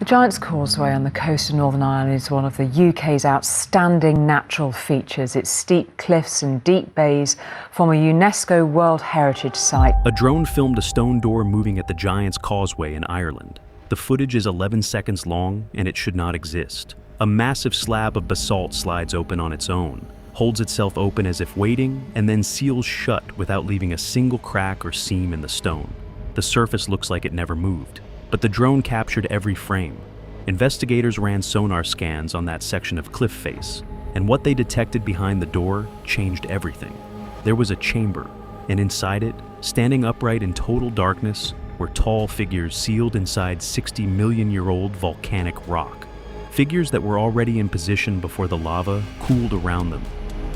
The Giant's Causeway on the coast of Northern Ireland is one of the UK's outstanding natural features. Its steep cliffs and deep bays form a UNESCO World Heritage Site. A drone filmed a stone door moving at the Giant's Causeway in Ireland. The footage is 11 seconds long, and it should not exist. A massive slab of basalt slides open on its own, holds itself open as if waiting, and then seals shut without leaving a single crack or seam in the stone. The surface looks like it never moved, but the drone captured every frame. Investigators ran sonar scans on that section of cliff face, and what they detected behind the door changed everything. There was a chamber, and inside it, standing upright in total darkness, were tall figures sealed inside 60-million-year-old volcanic rock. Figures that were already in position before the lava cooled around them.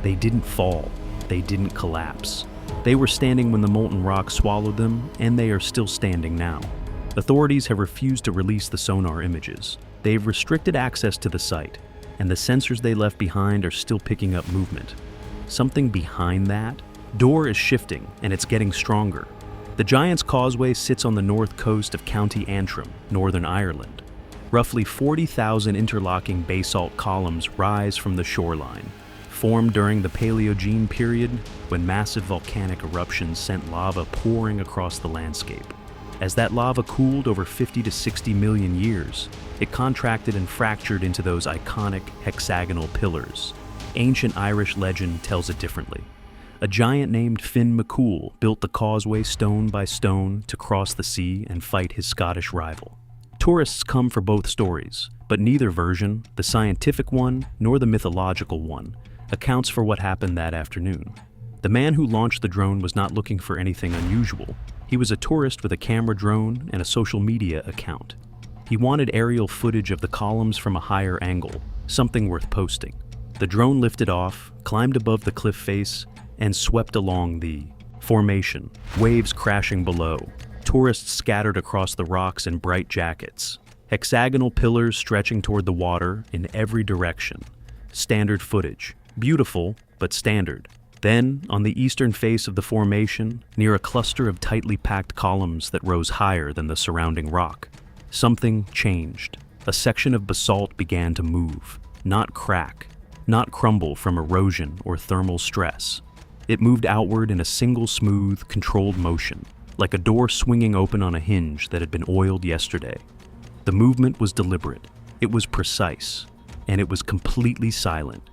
They didn't fall. They didn't collapse. They were standing when the molten rock swallowed them, and they are still standing now. Authorities have refused to release the sonar images. They've restricted access to the site, and the sensors they left behind are still picking up movement. Something behind that door is shifting, and it's getting stronger. The Giant's Causeway sits on the north coast of County Antrim, Northern Ireland. Roughly 40,000 interlocking basalt columns rise from the shoreline, formed during the Paleogene period when massive volcanic eruptions sent lava pouring across the landscape. As that lava cooled over 50 to 60 million years, it contracted and fractured into those iconic hexagonal pillars. Ancient Irish legend tells it differently. A giant named Finn McCool built the causeway stone by stone to cross the sea and fight his Scottish rival. Tourists come for both stories, but neither version, the scientific one nor the mythological one, accounts for what happened that afternoon. The man who launched the drone was not looking for anything unusual. He was a tourist with a camera drone and a social media account. He wanted aerial footage of the columns from a higher angle, something worth posting. The drone lifted off, climbed above the cliff face, and swept along the formation, waves crashing below, tourists scattered across the rocks in bright jackets, hexagonal pillars stretching toward the water in every direction. Standard footage, beautiful but standard. Then, on the eastern face of the formation, near a cluster of tightly packed columns that rose higher than the surrounding rock, something changed. A section of basalt began to move, not crack, not crumble from erosion or thermal stress. It moved outward in a single smooth, controlled motion, like a door swinging open on a hinge that had been oiled yesterday. The movement was deliberate, it was precise, and it was completely silent.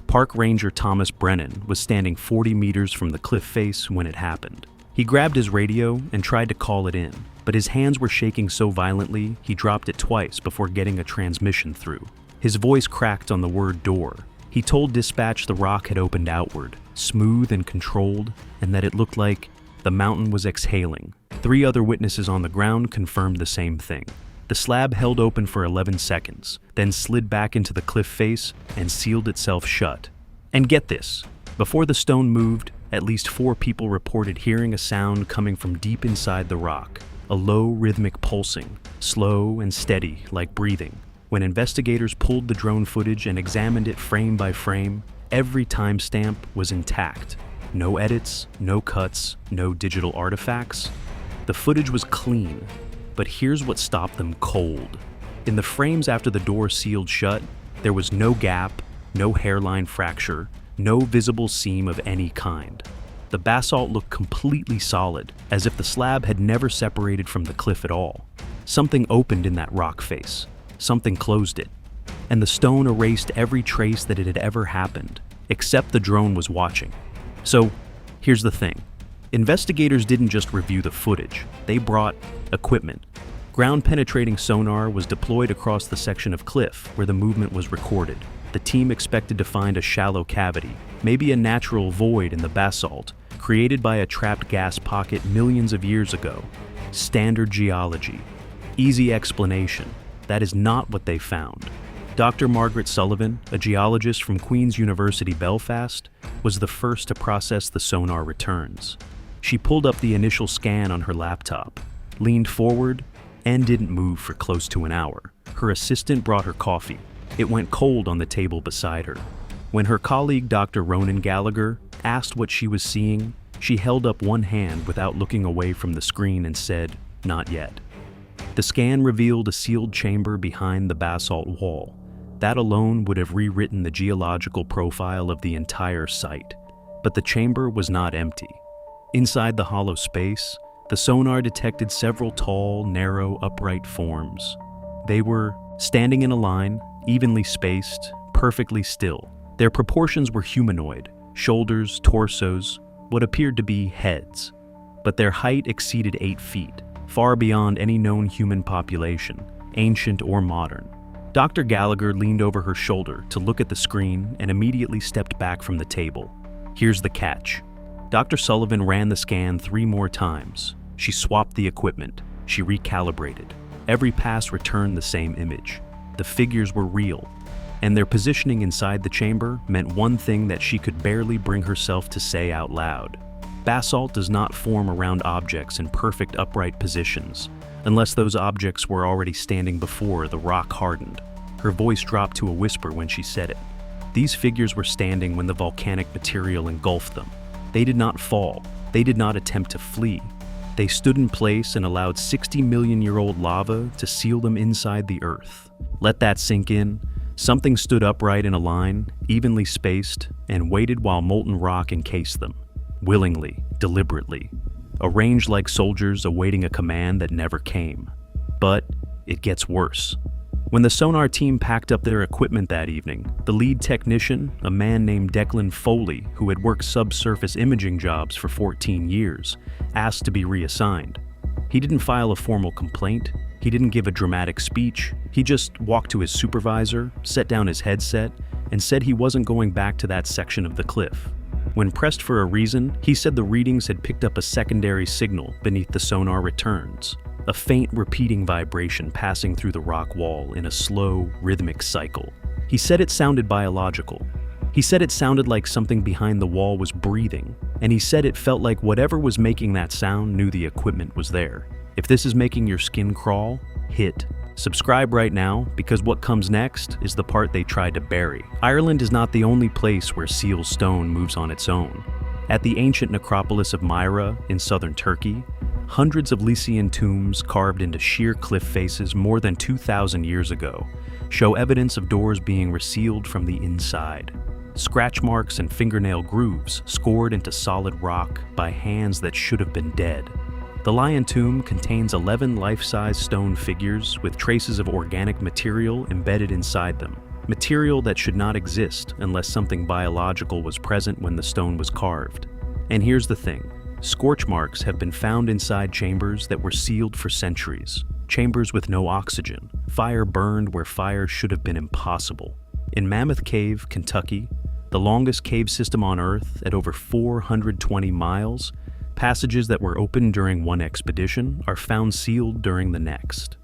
Park Ranger Thomas Brennan was standing 40 meters from the cliff face when it happened. He grabbed his radio and tried to call it in, but his hands were shaking so violently he dropped it twice before getting a transmission through. His voice cracked on the word door. He told dispatch the rock had opened outward, smooth and controlled, and that it looked like the mountain was exhaling. 3 other witnesses on the ground confirmed the same thing. The slab held open for 11 seconds, then slid back into the cliff face and sealed itself shut. And get this, before the stone moved, at least 4 people reported hearing a sound coming from deep inside the rock, a low rhythmic pulsing, slow and steady like breathing. When investigators pulled the drone footage and examined it frame by frame, every timestamp was intact. No edits, no cuts, no digital artifacts. The footage was clean. But here's what stopped them cold. In the frames after the door sealed shut, there was no gap, no hairline fracture, no visible seam of any kind. The basalt looked completely solid, as if the slab had never separated from the cliff at all. Something opened in that rock face. Something closed it. And the stone erased every trace that it had ever happened, except the drone was watching. So, here's the thing. Investigators didn't just review the footage, they brought equipment. Ground-penetrating sonar was deployed across the section of cliff where the movement was recorded. The team expected to find a shallow cavity, maybe a natural void in the basalt, created by a trapped gas pocket millions of years ago. Standard geology. Easy explanation. That is not what they found. Dr. Margaret Sullivan, a geologist from Queen's University Belfast, was the first to process the sonar returns. She pulled up the initial scan on her laptop, leaned forward, and didn't move for close to an hour. Her assistant brought her coffee. It went cold on the table beside her. When her colleague Dr. Ronan Gallagher asked what she was seeing, she held up one hand without looking away from the screen and said, "Not yet." The scan revealed a sealed chamber behind the basalt wall. That alone would have rewritten the geological profile of the entire site. But the chamber was not empty. Inside the hollow space, the sonar detected several tall, narrow, upright forms. They were standing in a line, evenly spaced, perfectly still. Their proportions were humanoid, shoulders, torsos, what appeared to be heads. But their height exceeded 8 feet, far beyond any known human population, ancient or modern. Dr. Gallagher leaned over her shoulder to look at the screen and immediately stepped back from the table. Here's the catch. Dr. Sullivan ran the scan 3 more times. She swapped the equipment. She recalibrated. Every pass returned the same image. The figures were real, and their positioning inside the chamber meant one thing that she could barely bring herself to say out loud. Basalt does not form around objects in perfect upright positions, unless those objects were already standing before the rock hardened. Her voice dropped to a whisper when she said it. These figures were standing when the volcanic material engulfed them. They did not fall. They did not attempt to flee. They stood in place and allowed 60-million-year-old lava to seal them inside the earth. Let that sink in. Something stood upright in a line, evenly spaced, and waited while molten rock encased them. Willingly, deliberately, arranged like soldiers awaiting a command that never came. But it gets worse. When the sonar team packed up their equipment that evening, the lead technician, a man named Declan Foley, who had worked subsurface imaging jobs for 14 years, asked to be reassigned. He didn't file a formal complaint. He didn't give a dramatic speech. He just walked to his supervisor, set down his headset, and said he wasn't going back to that section of the cliff. When pressed for a reason, he said the readings had picked up a secondary signal beneath the sonar returns, a faint repeating vibration passing through the rock wall in a slow, rhythmic cycle. He said it sounded biological. He said it sounded like something behind the wall was breathing, and he said it felt like whatever was making that sound knew the equipment was there. If this is making your skin crawl, hit subscribe right now, because what comes next is the part they tried to bury. Ireland is not the only place where seal stone moves on its own. At the ancient necropolis of Myra in southern Turkey, hundreds of Lycian tombs carved into sheer cliff faces more than 2,000 years ago show evidence of doors being resealed from the inside. Scratch marks and fingernail grooves scored into solid rock by hands that should have been dead. The Lion Tomb contains 11 life-size stone figures with traces of organic material embedded inside them, material that should not exist unless something biological was present when the stone was carved. And here's the thing. Scorch marks have been found inside chambers that were sealed for centuries, chambers with no oxygen. Fire burned where fire should have been impossible. In Mammoth Cave, Kentucky, the longest cave system on Earth at over 420 miles, passages that were opened during one expedition are found sealed during the next.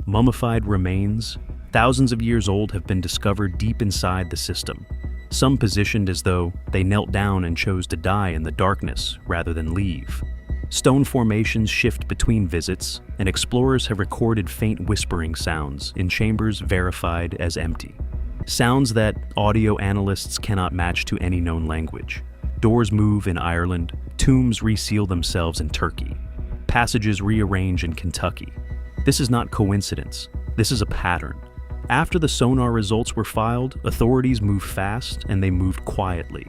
Mummified remains, thousands of years old, have been discovered deep inside the system, some positioned as though they knelt down and chose to die in the darkness rather than leave. Stone formations shift between visits, and explorers have recorded faint whispering sounds in chambers verified as empty. Sounds that audio analysts cannot match to any known language. Doors move in Ireland, tombs reseal themselves in Turkey, passages rearrange in Kentucky. This is not coincidence. This is a pattern. After the sonar results were filed, authorities moved fast and they moved quietly.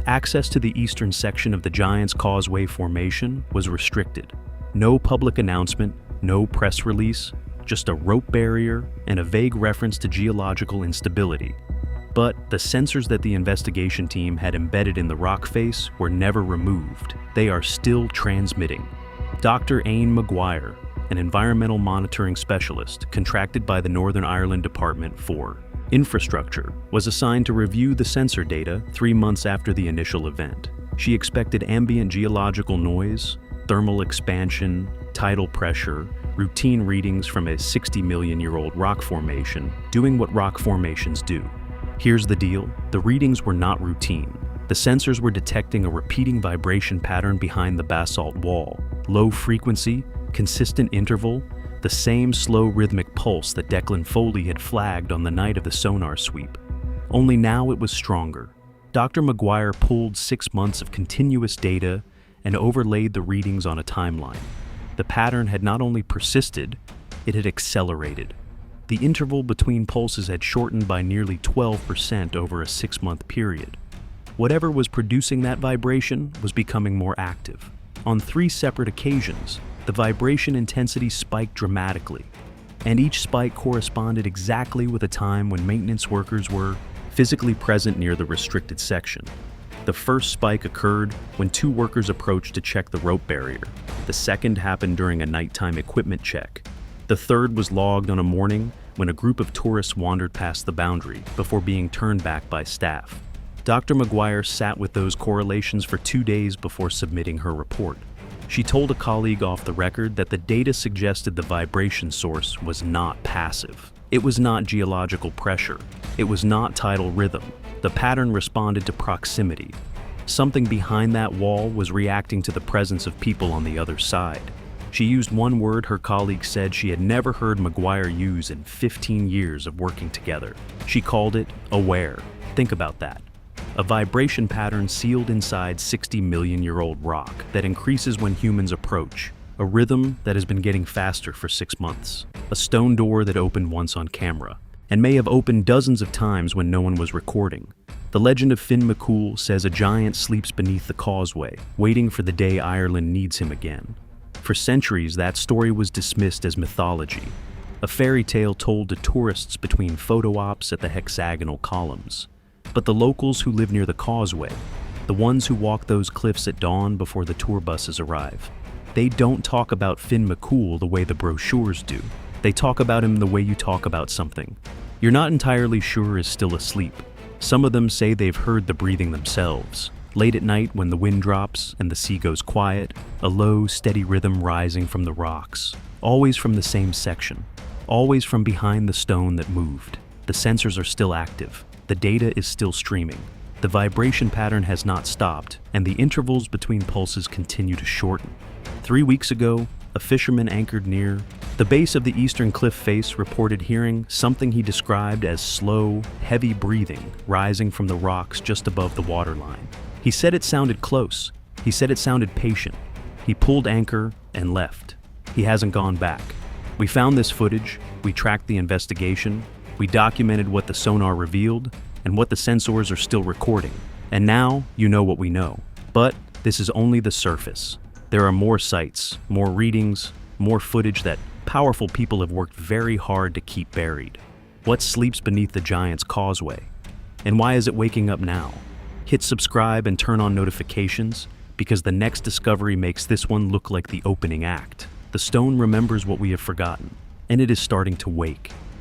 Access to the eastern section of the Giant's Causeway formation was restricted. No public announcement, no press release, just a rope barrier and a vague reference to geological instability. But the sensors that the investigation team had embedded in the rock face were never removed. They are still transmitting. Dr. Aine Maguire, an environmental monitoring specialist contracted by the Northern Ireland Department for Infrastructure, was assigned to review the sensor data 3 months after the initial event. She expected ambient geological noise, thermal expansion, tidal pressure, routine readings from a 60-million-year-old rock formation doing what rock formations do. Here's the deal. The readings were not routine. The sensors were detecting a repeating vibration pattern behind the basalt wall. Low frequency, consistent interval, the same slow rhythmic pulse that Declan Foley had flagged on the night of the sonar sweep. Only now it was stronger. Dr. Maguire pulled 6 months of continuous data and overlaid the readings on a timeline. The pattern had not only persisted, it had accelerated. The interval between pulses had shortened by nearly 12% over a 6-month period. Whatever was producing that vibration was becoming more active. On 3 separate occasions, the vibration intensity spiked dramatically, and each spike corresponded exactly with a time when maintenance workers were physically present near the restricted section. The first spike occurred when 2 workers approached to check the rope barrier. The second happened during a nighttime equipment check. The third was logged on a morning when a group of tourists wandered past the boundary before being turned back by staff. Dr. McGuire sat with those correlations for 2 days before submitting her report. She told a colleague off the record that the data suggested the vibration source was not passive. It was not geological pressure. It was not tidal rhythm. The pattern responded to proximity. Something behind that wall was reacting to the presence of people on the other side. She used one word her colleague said she had never heard McGuire use in 15 years of working together. She called it aware. Think about that. A vibration pattern sealed inside 60-million-year-old rock that increases when humans approach. A rhythm that has been getting faster for 6 months. A stone door that opened once on camera, and may have opened dozens of times when no one was recording. The legend of Finn McCool says a giant sleeps beneath the causeway, waiting for the day Ireland needs him again. For centuries, that story was dismissed as mythology, a fairy tale told to tourists between photo ops at the hexagonal columns. But the locals who live near the causeway, the ones who walk those cliffs at dawn before the tour buses arrive, they don't talk about Finn McCool the way the brochures do. They talk about him the way you talk about something you're not entirely sure is still asleep. Some of them say they've heard the breathing themselves. Late at night when the wind drops and the sea goes quiet, a low, steady rhythm rising from the rocks, always from the same section, always from behind the stone that moved. The sensors are still active. The data is still streaming. The vibration pattern has not stopped, and the intervals between pulses continue to shorten. 3 weeks ago, a fisherman anchored near the base of the eastern cliff face reported hearing something he described as slow, heavy breathing rising from the rocks just above the waterline. He said it sounded close. He said it sounded patient. He pulled anchor and left. He hasn't gone back. We found this footage, we tracked the investigation, we documented what the sonar revealed and what the sensors are still recording. And now you know what we know. But this is only the surface. There are more sites, more readings, more footage that powerful people have worked very hard to keep buried. What sleeps beneath the giant's causeway? And why is it waking up now? Hit subscribe and turn on notifications, because the next discovery makes this one look like the opening act. The stone remembers what we have forgotten, and it is starting to wake.